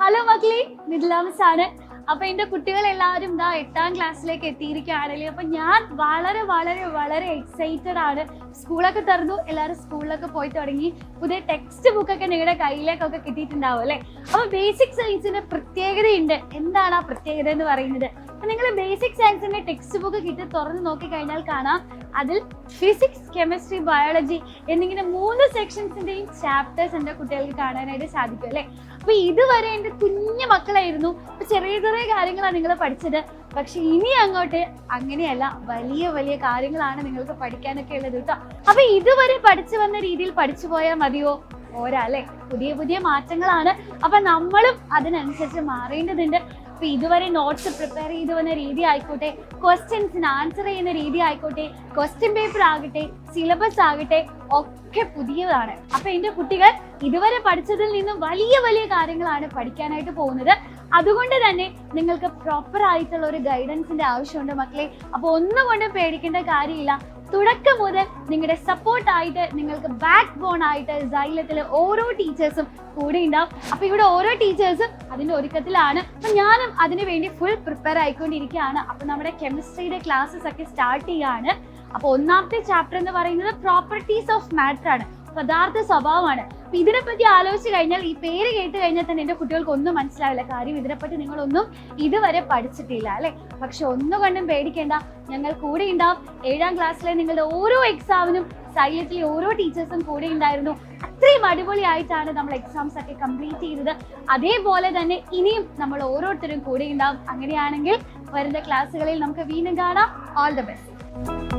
Hello മക്കളെ, മിഥിലാമിസാണ്. അപ്പൊ എന്റെ കുട്ടികളെല്ലാവരും ഇതാ 8ാം ക്ലാസ്സിലേക്ക് എത്തിയിരിക്കുകയാണല്ലേ. അപ്പൊ ഞാൻ വളരെ വളരെ വളരെ എക്സൈറ്റഡ് ആണ്. സ്കൂളൊക്കെ തുറന്നു, എല്ലാവരും സ്കൂളിലൊക്കെ പോയി തുടങ്ങി. പുതിയ ടെക്സ്റ്റ് ബുക്കൊക്കെ നിങ്ങളുടെ കയ്യിലേക്കൊക്കെ കിട്ടിയിട്ടുണ്ടാവും അല്ലേ. അപ്പൊ ബേസിക് സയൻസിന്റെ പ്രത്യേകതയുണ്ട്. എന്താണ് ആ പ്രത്യേകത എന്ന് പറയുന്നത്? അപ്പൊ നിങ്ങൾ ബേസിക് സയൻസിന്റെ ടെക്സ്റ്റ് ബുക്ക് കിട്ടി തുറന്ന് നോക്കിക്കഴിഞ്ഞാൽ കാണാം, അതിൽ ഫിസിക്സ്, കെമിസ്ട്രി, ബയോളജി എന്നിങ്ങനെ 3 സെക്ഷൻസിന്റെയും ചാപ്റ്റേഴ്സ് എന്റെ കുട്ടികൾക്ക് കാണാനായിട്ട് സാധിക്കും അല്ലേ. അപ്പൊ ഇതുവരെ എന്റെ കുഞ്ഞു മക്കളായിരുന്നു, ചെറിയ ചെറിയ കാര്യങ്ങളാണ് നിങ്ങൾ പഠിച്ചത്. പക്ഷെ ഇനി അങ്ങോട്ട് അങ്ങനെയല്ല, വലിയ വലിയ കാര്യങ്ങളാണ് നിങ്ങൾക്ക് പഠിക്കാനൊക്കെ ഉള്ളത് കേട്ടോ. അപ്പൊ ഇതുവരെ പഠിച്ചു വന്ന രീതിയിൽ പഠിച്ചു പോയാൽ മതിയോ? പോരാ അല്ലെ. പുതിയ പുതിയ മാറ്റങ്ങളാണ്. അപ്പൊ നമ്മളും അതിനനുസരിച്ച് മാറേണ്ടതുണ്ട്. അപ്പൊ ഇതുവരെ നോട്ട്സ് പ്രിപ്പയർ ചെയ്തു വന്ന രീതി ആയിക്കോട്ടെ, ക്വസ്റ്റ്യൻസിന് ആൻസർ ചെയ്യുന്ന രീതി ആയിക്കോട്ടെ, ക്വസ്റ്റ്യൻ പേപ്പർ ആകട്ടെ, സിലബസ് ആകട്ടെ, ഒക്കെ പുതിയതാണ്. അപ്പൊ എന്റെ കുട്ടികൾ ഇതുവരെ പഠിച്ചതിൽ നിന്നും വലിയ വലിയ കാര്യങ്ങളാണ് പഠിക്കാനായിട്ട് പോകുന്നത്. അതുകൊണ്ട് തന്നെ നിങ്ങൾക്ക് പ്രോപ്പർ ആയിട്ടുള്ള ഒരു ഗൈഡൻസിന്റെ ആവശ്യമുണ്ട് മക്കളെ. അപ്പൊ ഒന്നും കൊണ്ടും പേടിക്കേണ്ട കാര്യമില്ല. തുടക്കം മുതൽ നിങ്ങളുടെ സപ്പോർട്ടായിട്ട്, നിങ്ങൾക്ക് ബാക്ക് ബോൺ ആയിട്ട് സൈലത്തിലെ ഓരോ ടീച്ചേഴ്സും കൂടെ ഉണ്ടാവും. അപ്പൊ ഇവിടെ ഓരോ ടീച്ചേഴ്സും അതിന്റെ ഒരുക്കത്തിലാണ്. അപ്പൊ ഞാനും അതിനു വേണ്ടി ഫുൾ പ്രിപ്പയർ ആയിക്കൊണ്ടിരിക്കുകയാണ്. അപ്പൊ നമ്മുടെ കെമിസ്ട്രിയുടെ ക്ലാസ്സസ് ഒക്കെ സ്റ്റാർട്ട് ചെയ്യാണ്. അപ്പൊ 1ാമത്തെ ചാപ്റ്റർ എന്ന് പറയുന്നത് പ്രോപ്പർട്ടീസ് ഓഫ് മാറ്റർ ആണ്, പദാർത്ഥ സ്വഭാവമാണ്. അപ്പൊ ഇതിനെപ്പറ്റി ആലോചിച്ച് കഴിഞ്ഞാൽ, ഈ പേര് കേട്ട് കഴിഞ്ഞാൽ തന്നെ എന്റെ കുട്ടികൾക്ക് ഒന്നും മനസ്സിലാവില്ല. കാര്യം ഇതിനെപ്പറ്റി നിങ്ങളൊന്നും ഇതുവരെ പഠിച്ചിട്ടില്ല അല്ലെ. പക്ഷെ ഒന്നുകൊണ്ടും പേടിക്കേണ്ട, ഞങ്ങൾ കൂടെ ഉണ്ടാവും. 7ാം ക്ലാസ്സിലെ നിങ്ങളുടെ ഓരോ എക്സാമിനും സൈലത്തിലെ ഓരോ ടീച്ചേഴ്സും കൂടെ ഉണ്ടായിരുന്നു. അത്രയും അടിപൊളിയായിട്ടാണ് നമ്മൾ എക്സാംസ് ഒക്കെ കംപ്ലീറ്റ് ചെയ്തത്. അതേപോലെ തന്നെ ഇനിയും നമ്മൾ ഓരോരുത്തരും കൂടെ ഉണ്ടാവും. അങ്ങനെയാണെങ്കിൽ വരുന്ന ക്ലാസ്സുകളിൽ നമുക്ക് വീണ്ടും കാണാം. All the best.